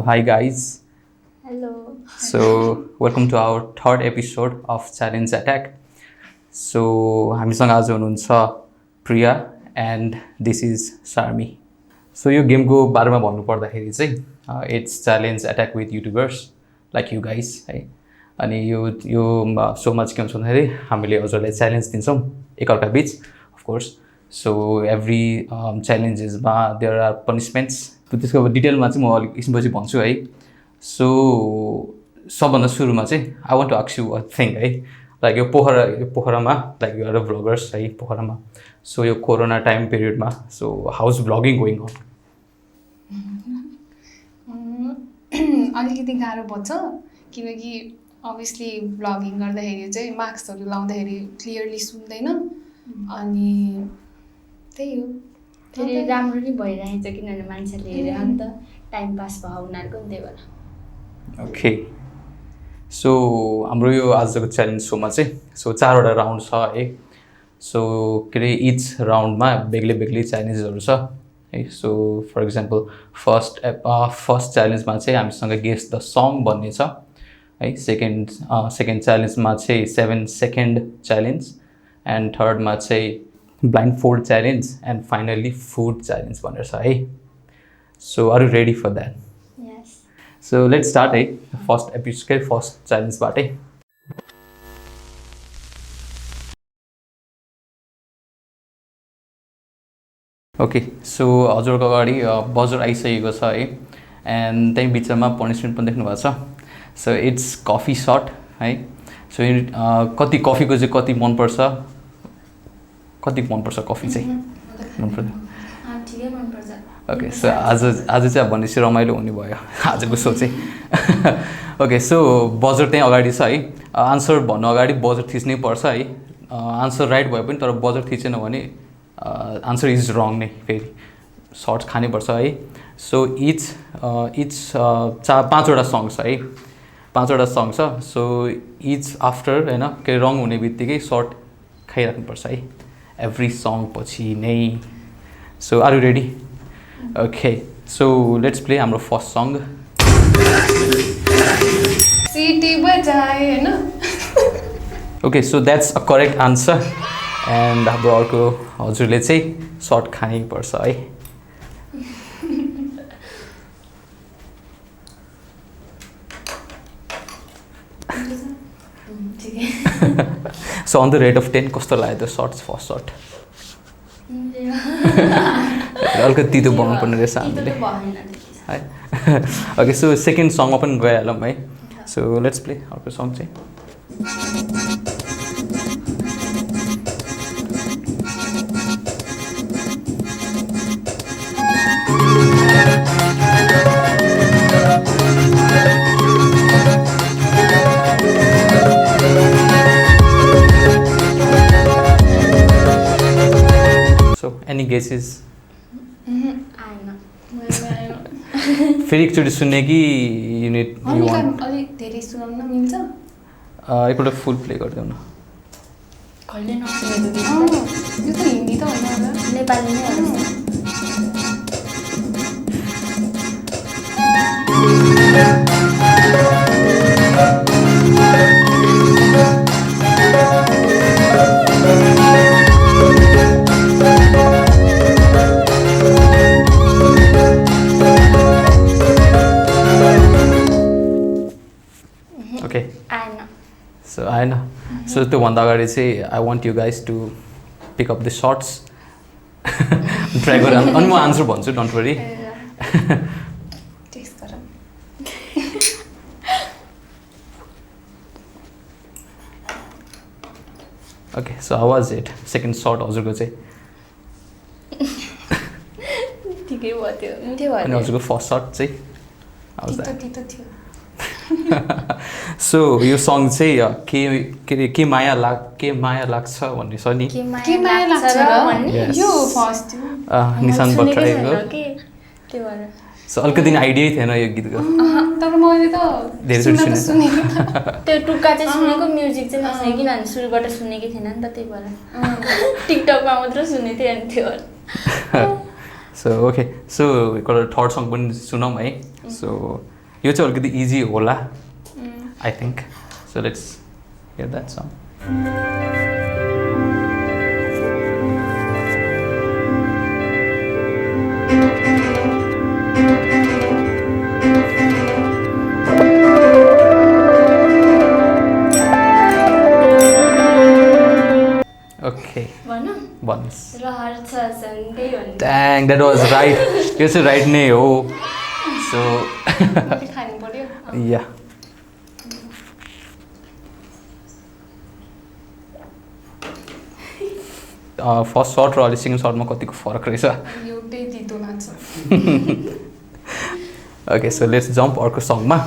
Hi guys. Hello. So welcome to our third episode of Challenge Attack. So हामीसँग आज हुनुहुन्छ प्रिया and this is Sharmi. So यो गेमको बारेमा भन्नुपर्दाखेरि चाहिँ it's challenge attack with YouTubers like you guys है. अनि यो सोमा चाहिँ के हुन्छ भन्दाखेरि हामीले हजुरलाई च्यालेन्ज दिन्छौँ एकअर्का बिच अफकोर्स. सो एभ्री च्यालेन्जेसमा देयर आर पनिसमेन्ट्स. त्यसको अब डिटेलमा चाहिँ म अलिक एकछिनपछि भन्छु है. सो सबभन्दा सुरुमा चाहिँ I want to ask you a thing है. लाइक यो पोखरामा like you are a vloggers है पोखरामा. सो यो कोरोना टाइम पिरियडमा so how's vlogging going on? अलिकति गाह्रो पर्छ किनकि अभियसली भ्लगिङ गर्दाखेरि चाहिँ मास्कहरू लाउँदाखेरि क्लियरली सुन्दैन अनि त्यही हो. फेरि राम्रो नि भइरहेछ किनभने मान्छेले हेरेर नि त टाइम पास भयो उनीहरूको नि त्यही भएर. ओके. सो हाम्रो यो आजको च्यालेन्ज सोमा चाहिँ सो 4वटा राउन्ड छ है. सो के अरे इच राउन्डमा बेग्लै बेग्लै च्यालेन्जेसहरू छ है. सो फर इक्जाम्पल फर्स्ट च्यालेन्जमा चाहिँ हामीसँग गेस द सङ भन्ने छ है. सेकेन्ड च्यालेन्जमा चाहिँ 7 सेकेन्ड च्यालेन्ज एन्ड थर्डमा चाहिँ blindfold challenge and finally food challenge भनेर छ है. So are you ready for that? Yes. So let's start है फर्स्ट च्यालेन्जबाटै. ओके. सो हजुरको अगाडि बजर आइसकेको छ है एन्ड त्यही बिचमा पनिसमेन्ट पनि देख्नुभएको छ. सो इट्स कफी सट है. सो कति कफीको चाहिँ कति मनपर्छ कफी चाहिँ मनपर्छ? ठिकै मनपर्छ. ओके. सो आज चाहिँ भनेपछि रमाइलो हुने भयो आजको सो चाहिँ. ओके. सो बजर त्यहीँ अगाडि छ है. आन्सर भन्नु अगाडि बजर थिच्नै पर्छ है. आन्सर राइट भयो पनि तर बजर थिचेन भने आन्सर इज रङ नै, फेरि सर्ट्स खानुपर्छ है. सो इच 5वटा सङ छ है. 5वटा सङ छ. सो इच आफ्टर होइन के रङ हुने बित्तिकै सर्ट खाइराख्नुपर्छ है एभ्री सङ पछि नै. So are you ready? Okay. So let's play हाम्रो फर्स्ट सङ. सिटी बजाए हैन. Okay. So that's a correct answer and हाम्रो अर्को हजुरले चाहिँ सर्ट खानै पर्छ है. So on the rate of 10 कस्तो लाग्यो त्यो सर्ट्स फर्स्ट सर्ट? अलिकति तितो बनाउनु पर्ने रहेछ हामीले है. ओके. सो सेकेन्ड सङमा पनि गइहालौँ है. सो लेट्स प्ले अर्को सङ चाहिँ. Any guesses? फेरि एकचोटि सुन्ने कि युनिट अलिक धेरै सुनाउन मिल्छ? एकपल्ट फुल प्ले गरिदेऊ न. कहिले नसुनेको यो त हिन्दी त होइन होला, नेपाली नै हो. सो आएन. सो त्योभन्दा अगाडि चाहिँ I want you guys to pick up the shots. Try गरेर अनि म आन्सर भन्छु, don't worry. Okay. So how was it second shot हजुरको चाहिँ? ठिकै भयो त्यो, मिठै भयो. अनि हजुरको फर्स्ट सर्ट चाहिँ हाउ वाज थियो. सो यो सङ चाहिँ के माया लाग्छ भन्ने छ नि. के माया लाग्छ र यो फर्स्ट निशान भट्टराईको. त्यो भएर सो अलिकति आइडियै थिएन यो गीतको. तर मैले त धेरै सुनेको त्यो टुक्का चाहिँ सुनेको, म्युजिक चाहिँ नसुने किनभने सुरुबाट सुनेकै थिएन नि त, त्यही भएर टिकटकमा मात्र सुनेको थिएँ अनि त्यो भएर. So okay. So third song पनि सुनौँ है. सो यो चाहिँ अलिकति इजी होला I think so let's hear that song okay भन्नुहोस् Dang, that was right. यो चाहिँ राइट नै हो सो खानु पर्यो या फर्स्ट सर्ट र अहिले सेकेन्ड सर्टमा कतिको फरक रहेछ एउटै तितो लाग्छ ओके सो लेट्स जम्प अर्को सङमा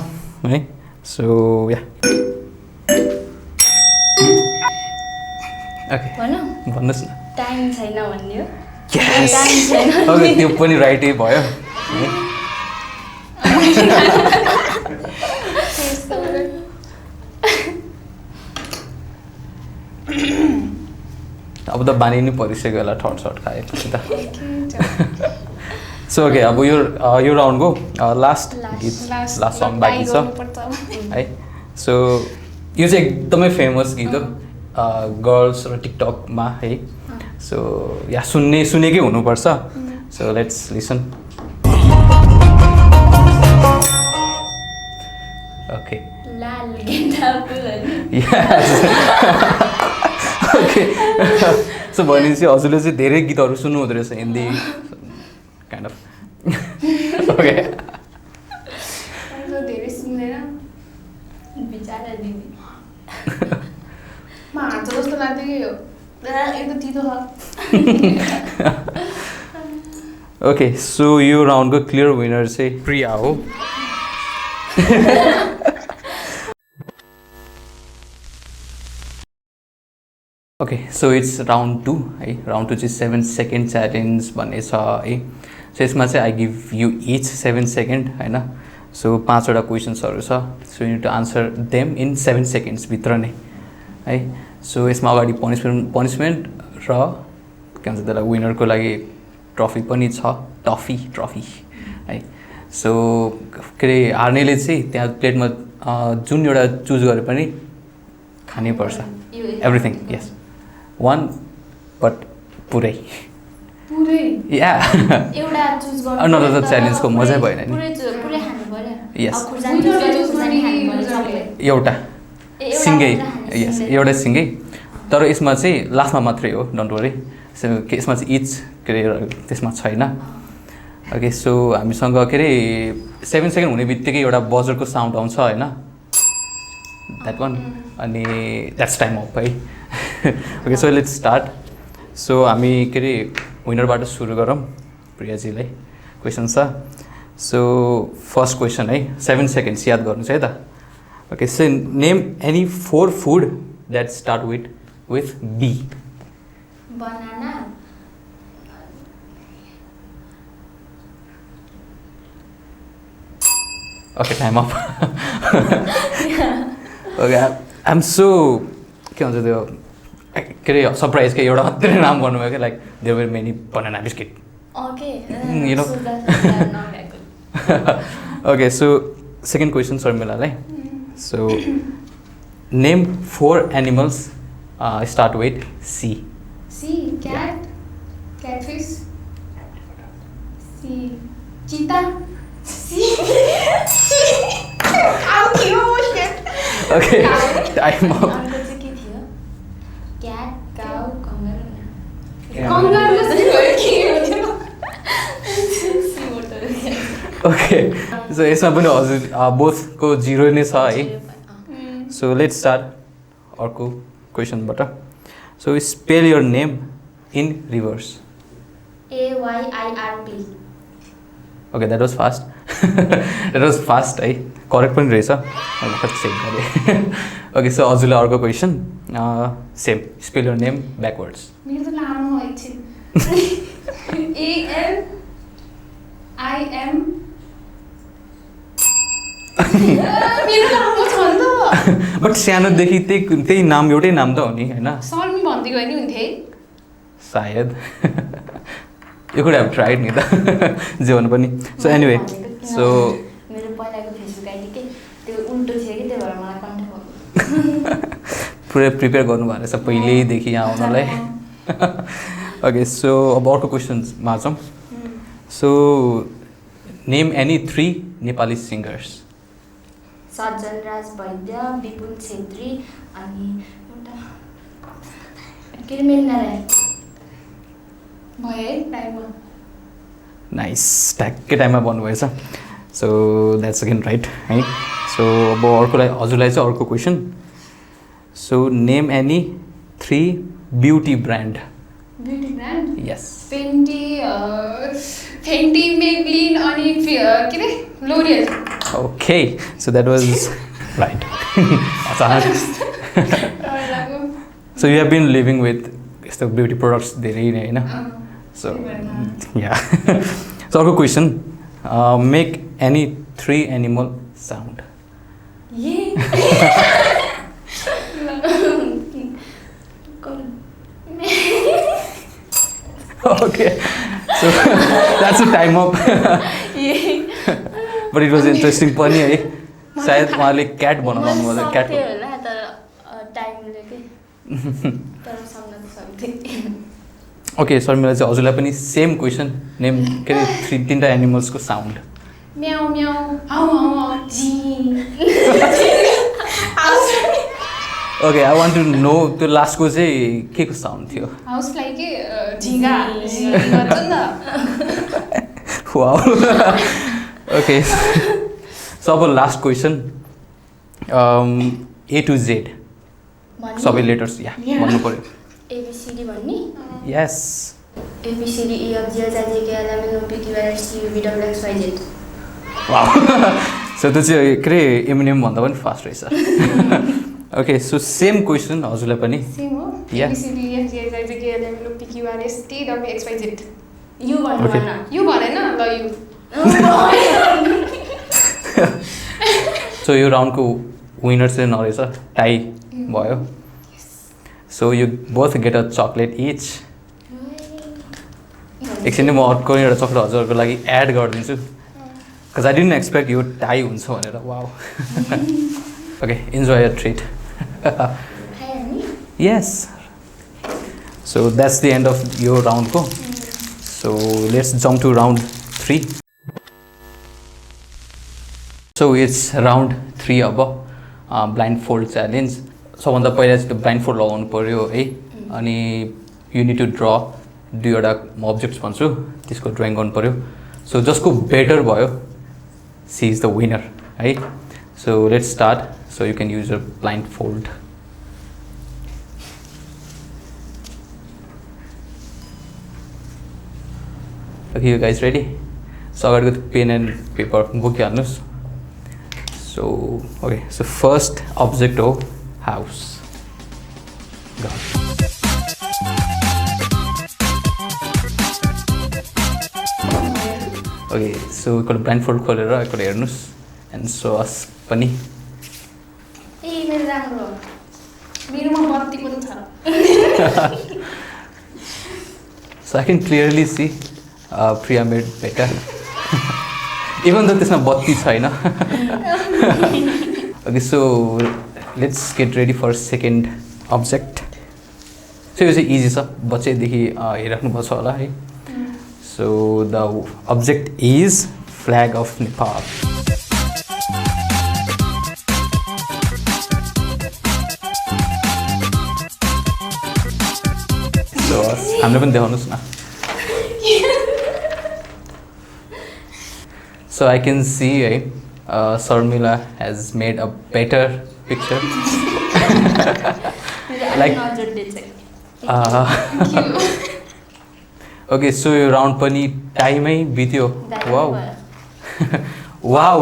है सो या ओके भन्नुहोस् न टाइम छैन भन्ने हो Yes! ओके त्यो पनि राइटै भयो अब त बानी नै परिसक्यो होला थर्ड सर्ट खाएपछि त सो ओके अब यो राउन्डको लास्ट गीत लास्ट सङ बाँकी छ है सो यो चाहिँ एकदमै फेमस गीत हो गर्ल्स र टिकटकमा है सो या सुनेकै हुनुपर्छ सो लेट्स लिसन ओके लाल गेन्दा फुलहरू ओके सो भनेपछि हजुरले चाहिँ धेरै गीतहरू सुन्नुहुँदो रहेछ हिन्दी काइन्ड अफ ओके धेरै सुन्दैन बिचारा दिदी म हान्छ जस्तो लाग्दै हो एकदम तितो छ ओके सो यो राउन्डको क्लियर विनर चाहिँ प्रिया हो ओके सो इट्स राउन्ड 2 है राउन्ड 2 चाहिँ 7 सेकेन्ड च्यालेन्ज भन्ने छ है सो यसमा चाहिँ I give you each 7 second होइन सो 5वटा क्वेसन्सहरू छ so you need to answer them in 7 सेकेन्ड्सभित्र नै है सो यसमा अगाडि पनिसमेन्ट र के भन्छ त्यसलाई विनरको लागि ट्रफी पनि छ ट्रफी है सो के अरे हार्नेले चाहिँ त्यहाँ प्लेटमा जुन एउटा चुज गरे पनि खानै पर्छ एभ्रिथिङ यस 1 बट पुरै या एउटा चुज गर्नु नत्र त च्यालेन्जको मजै भएन नि पुरै खानु पर्यो Yes. चक्लेट एउटा सिङ्गै यस एउटा सिङ्गै तर यसमा चाहिँ लास्टमा मात्रै हो डोन्ट वरी यसमा चाहिँ इच के अरे त्यसमा छैन ओके सो हामीसँग के अरे 7 सेकेन्ड हुने बित्तिकै एउटा बजरको साउन्ड आउँछ होइन द्याट वान अनि द्याट्स टाइम अप है okay so let's start so हामी के अरे विनरबाट सुरु गरौँ प्रियाजीलाई क्वेसन छ सो फर्स्ट क्वेसन है 7 सेकेन्ड्स याद गर्नुहोस् है त okay so name any 4 food that start with B. Banana. Okay, time up. Okay, I'm so के भन्छ त्यो के अरे सरप्राइज के एउटा मात्रै नाम गर्नुभयो क्या like there were many banana biscuit Okay. You know. Okay, so second question शर्मिलालाई so name 4 animals start with C. C. Cat. Catfish. C. Cheetah. C. How cute! Okay, time up. अर्को चाहिँ के थियो? Cat, cow, kangaroo. Kangaroo चाहिँ के हो? Okay, so यसमा पनि हजुर बोथको 0 नै छ है सो लेट्स स्टार्ट अर्को क्वेसनबाट so spell your name in reverse AYIRP. Okay that was fast है करेक्ट पनि रहेछ भर्खर चेक गरेँ ओके सो हजुरलाई अर्को question same spell your name backwards मेरो त लामो एकछिन AMIM मेरो लामो छ नि त बट सानोदेखि त्यही नाम एउटै नाम त हो नि होइन शर्मी भन्दै गयो नि हुन्थे सायद You could have tried, Nita. Jeevan pani. So anyway, so मेरो पहिलाको फेसबुक उल्टो थियो कि त्यही भएर मलाई कन्ट्याक्ट भएको पुरै प्रिपेयर गर्नुभएको रहेछ पहिल्यैदेखि यहाँ आउनलाई ओके सो अब अर्को क्वेसनमा जाउँ so name any 3 Nepali singers सज्जन राज वैद्य विपुल छेत्री अनि एउटा के अरे मेघना राई भयो है टाइममा नाइस ट्याक्कै टाइममा भन्नुभएछ सो द्याट्स अगेन राइट है सो अब अर्कोलाई हजुरलाई चाहिँ अर्को question so name any 3 beauty brand beauty brand yes Fenty Maybelline अनि के अरे L'Oreal okay so that was right so you have been living with यस्तो ब्युटी प्रडक्ट्स धेरै नै होइन सो या सो अर्को question make any 3 animal sound yeah okay so that's a time up but it was interesting पनि है सायद उहाँले CAT बनाउनु भयो क्याट होला तर टाइमले के तर सम्झन सक्थे ओके सर मलाई चाहिँ हजुरलाई पनि सेम क्वेसन नेम के अरे 3 एनिमल्सको साउन्ड म्याउ म्याउ हाउ हाउ जी okay I want to know त्यो लास्टको चाहिँ के को साउन्ड थियो हाउस फ्लाई के झिँगा गर्छ नि त वाउ ओके सो अब last question A to Z सबै लेटर्स या भन्नु पर्यो एबीसीडी भन्ने yes A B C D E F G H I J K L M N O P Q R S T U V W X Y Z wow so त्यो चाहिँ के अरे Eminem भन्दा पनि फास्ट रहेछ ओके सो सेम क्वेसन हजुरलाई पनि same हो Yeah. A B C D F G H I J K L M N O P Q R S T W X Y Z U भन्नु Okay. भन यो भनेन ल यु सो यो राउन्डको विनर चाहिँ नरहेछ टाई भयो so you both get a chocolate each एकछिन म अर्को एउटा चक्लेट हजुरहरूको लागि एड गरिदिन्छु बिकज आई डिन्ट एक्सपेक्ट यो टाई हुन्छ भनेर wow okay enjoy a treat yes so that's the end of यो राउन्डको so let's jump to round 3 so it's round 3 अब ब्लाइन्ड फोल्ड च्यालेन्ज सबभन्दा पहिला चाहिँ त्यो ब्लाइन्ड फोल्ड लगाउनु पऱ्यो है अनि यु निड टु ड्र 2वटा म अब्जेक्ट्स भन्छु त्यसको ड्रइङ गर्नु पऱ्यो सो जसको बेटर भयो सी इज द विनर है so let's start so you can use a blindfold okay you guys ready so अगाडिको त्यो पेन एन्ड पेपर बोकिहाल्नुहोस् so okay so first object हो हाउस ओके सो एकपल्ट blindfold खोलेर एकपल्ट हेर्नुहोस् and so अस पनि ए मेरो राम्रो हो मेरोमा बत्ती पनि छ so I can clearly see Priya made better even त त्यसमा बत्ती छैन okay so let's get ready for second object so यो चाहिँ इजी छ बच्चैदेखि हेरिराख्नुभएको छ होला है so the object is flag of Nepal so हामीलाई पनि देखाउनुहोस् न So I can see Sarmila has made a better picture. Like, okay, so your round pani time hai bityo. Wow. Wow.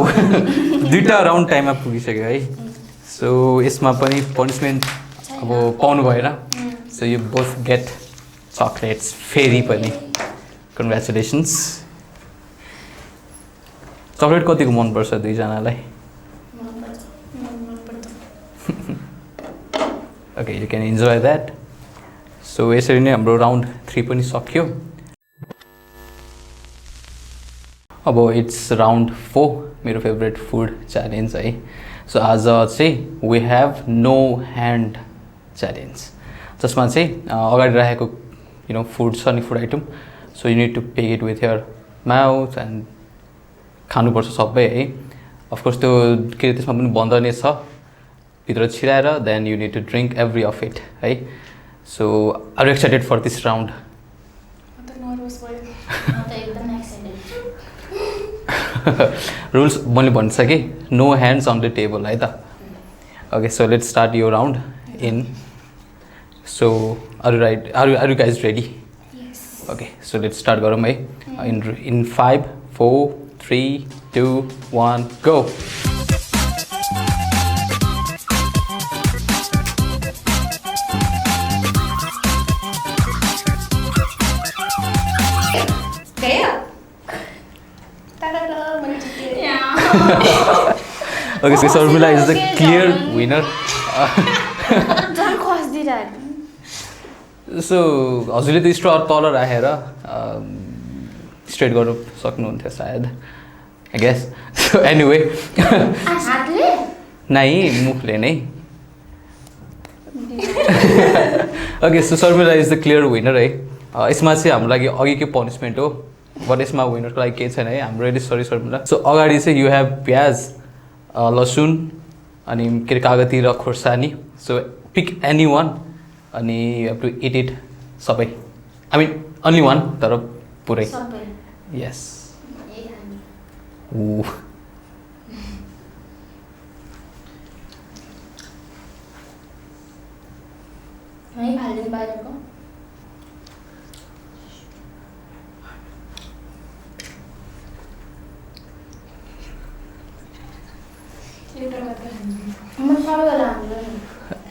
Duita round time up pugisakyo hai. So यसमा पनि punishment अब पाउनु भएन. So you both get chocolates फेरि पनि. Congratulations. Chocolate कतिको मनपर्छ दुईजनालाई okay you can enjoy that so यसरी नै हाम्रो राउन्ड 3 पनि सक्यो अब इट्स राउन्ड 4 मेरो फेभरेट फुड च्यालेन्ज है सो आज चाहिँ we have no hand challenge, जसमा चाहिँ अगाडि राखेको फुड छ नि, food item, so you need to pick it with your mouth and खानुपर्छ सबै है। अफकोर्स त्यो के त्यसमा पनि बन्द नै छ, भित्र छिराएर then you need to drink every of it है। So are you excited for this round? Rules मैले भन्छ कि no hands on the table है त। ओके, सो लेट्स स्टार्ट यो round in, so are you guys ready? Okay, so let's start गरौँ है। In 5 4 3 2 1 go. Okay, so Sarmila is the clear winner. Don't cause that. So हजुरले त स्ट्र तल राखेर straight गर्नु सक्नुहुन्थ्यो सायद, आई गेस। सो एनिवे, हातले नै मुखले नै। Okay, so Sharmila is the clear winner है। यसमा चाहिँ हाम्रो लागि अघिकै पनिसमेन्ट हो, बट यसमा विनरको लागि केही छैन है। हाम्रो रेडी, सरी शर्मिला। सो अगाडि चाहिँ यु हेभ प्याज, लसुन, अनि के अरे कागती र खोर्सानी। सो पिक एनी वान अनि you have to eat it सबै, आई मिन अन्ली वान, तर पुरै। यस। ऊ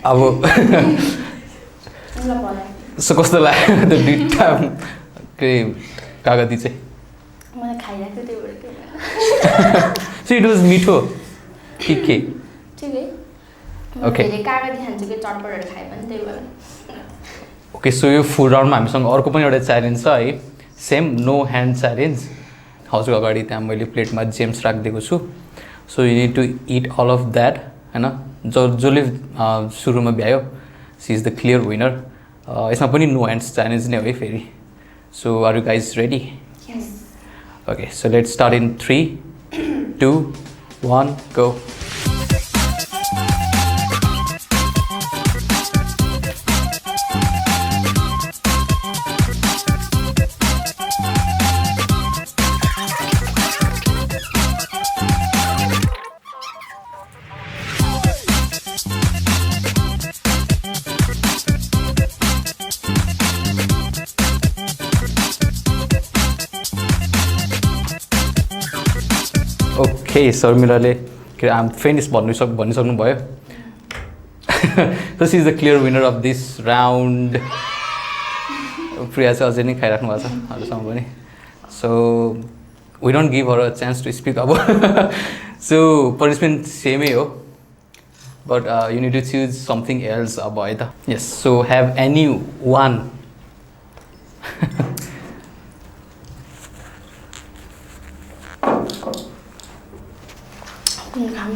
अब सो कस्तो लाग्यो त्यो दुईवटा के कागती चाहिँ? मलाई खाइरहेको थियो त्यही सो इट वाज मिठो कि के? ठिकै। ओके, कागती खान्छु कि चटपटहरू खायो भने त्यही भएर। ओके, सो यो फुड राउन्डमा हामीसँग अर्को पनि एउटा च्यालेन्ज छ है, सेम नो ह्यान्ड च्यालेन्ज। हजुर अगाडि त्यहाँ मैले प्लेटमा जेम्स राखिदिएको छु, so you need to eat all of that होइन। जसले सुरुमा भ्यायो she is the clear winner. यसमा पनि नो ह्यान्ड्स च्यालेन्ज नै हो है फेरि। So are you guys ready? Okay, so let's start in 3 2 1 go. Okay, शर्मिलाले के आम फिनिस भनिसक्नु भयो। So she is the clear winner of this round. Priya चाहिँ अझै नै खाइराख्नु भएको छ अहिलेसम्म पनि। So we don't give her a chance to speak अब। सो पनिसमेन्ट सेमै हो, but you need to choose something else अब है त। Yes, so have any one.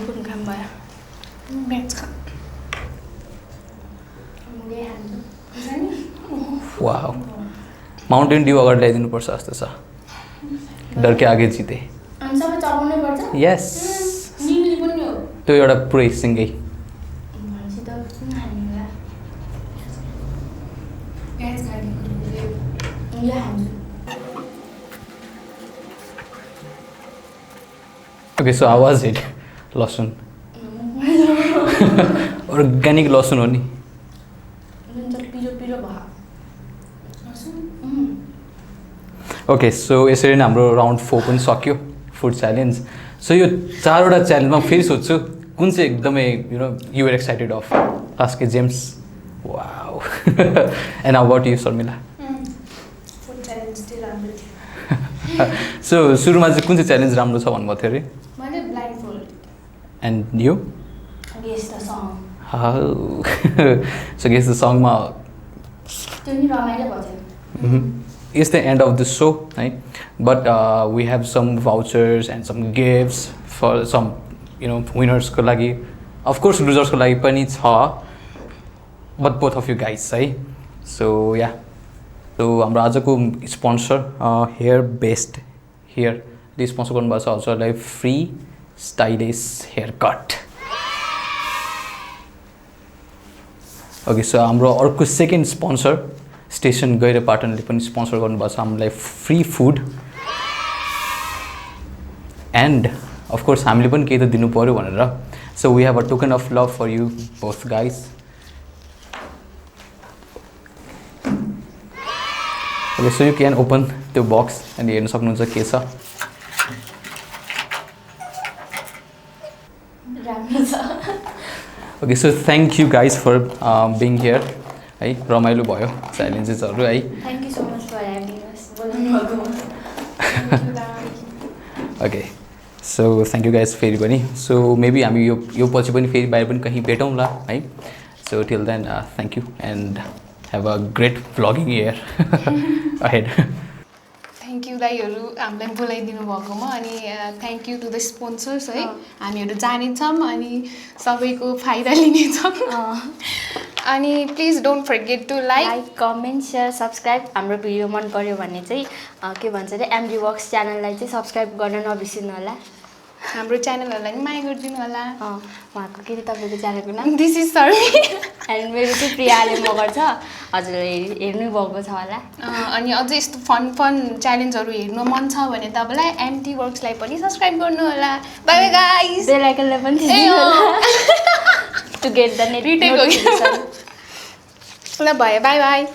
कुन खाम भयो? म्याच खा। वाउ, माउन्टेन ड्यू अगाडि ल्याइदिनुपर्छ जस्तो छ। डर के आगे जिते। अनि सबै चलाउनै पर्छ? यस, निक्ली पनि हो त्यो एउटा पुरै सिँगै। भनेपछि त कुन खाने होला? म्याच खाने यो हान्छु। ओके, सो आवाज इट लसुन। अर्ग्यानिक लसुन हो नि। पिरो पिरो भयो। ओके, सो यसरी नै हाम्रो राउन्ड 4 पनि सक्यो, फुड च्यालेन्ज। सो यो 4वटा च्यालेन्जमा फेरि सोध्छु कुन चाहिँ एकदमै you are excited of? Last के Gems. Wow. And about you Sharmila? Food challenge चाहिँ राम्रो थियो। सो सुरुमा चाहिँ कुन चाहिँ च्यालेन्ज राम्रो छ भन्नुभएको थियो अरे? मैले blindfold. And you? Guess the song. So guess the सङमा त्यो नि रमाइलो भयो। It's the end of the show, right? But we have some vouchers and some gifts for some winners को लागि अफकोर्स लुजर्सको लागि पनि छ but both of you guys है सो या सो हाम्रो आजको sponsor hair best hair sponsor गर्नुभएको छ हजुरलाई free stylish hair cut okay so हाम्रो अर्को सेकेन्ड स्पोन्सर स्टेसन गैरपाटनले पनि स्पोन्सर गर्नुभएको छ हामीलाई फ्री फुड एन्ड अफकोर्स हामीले पनि केही त दिनु पऱ्यो भनेर so we have a token of love for you both guys okay so you can open त्यो बक्स अनि हेर्न सक्नुहुन्छ के छ राम्रो छ okay so thank you guys for being here है रमाइलो भयो च्यालेन्जेसहरू है thank you so much for having us बोल्नु okay so thank you guys फेरि पनि सो मेबी हामी यो पछि पनि फेरि बाहिर पनि कहीँ भेटौँला है so till then thank you and have a great vlogging year ahead thank you दाइहरू हामीलाई बोलाइदिनु भएकोमा अनि thank you to the sponsors है हामीहरू जानेछौँ अनि सबैको फाइदा लिनेछौँ अनि please don't forget to like comment share subscribe हाम्रो भिडियो मन पर्यो भने चाहिँ के भन्छ अरे एमडी वर्क्स च्यानललाई चाहिँ सब्सक्राइब गर्न नबिर्सिनु होला हाम्रो च्यानलहरूलाई पनि माया गरिदिनु होला उहाँको के तपाईँको च्यानलको नाम दिस इज सर्मी एन्ड मेरो चाहिँ प्रियाले मगर छ हजुरले हेर्नु भएको छ होला अनि अझै यस्तो फन फन च्यालेन्जहरू हेर्नु मन छ भने तपाईँलाई एमटी वर्क्सलाई पनि सब्सक्राइब गर्नु होला बाई बाई गाइस बेल आइकनलाई पनि थिच्नु होला टु गेट द रिटेक हो ल भयो बाई बाई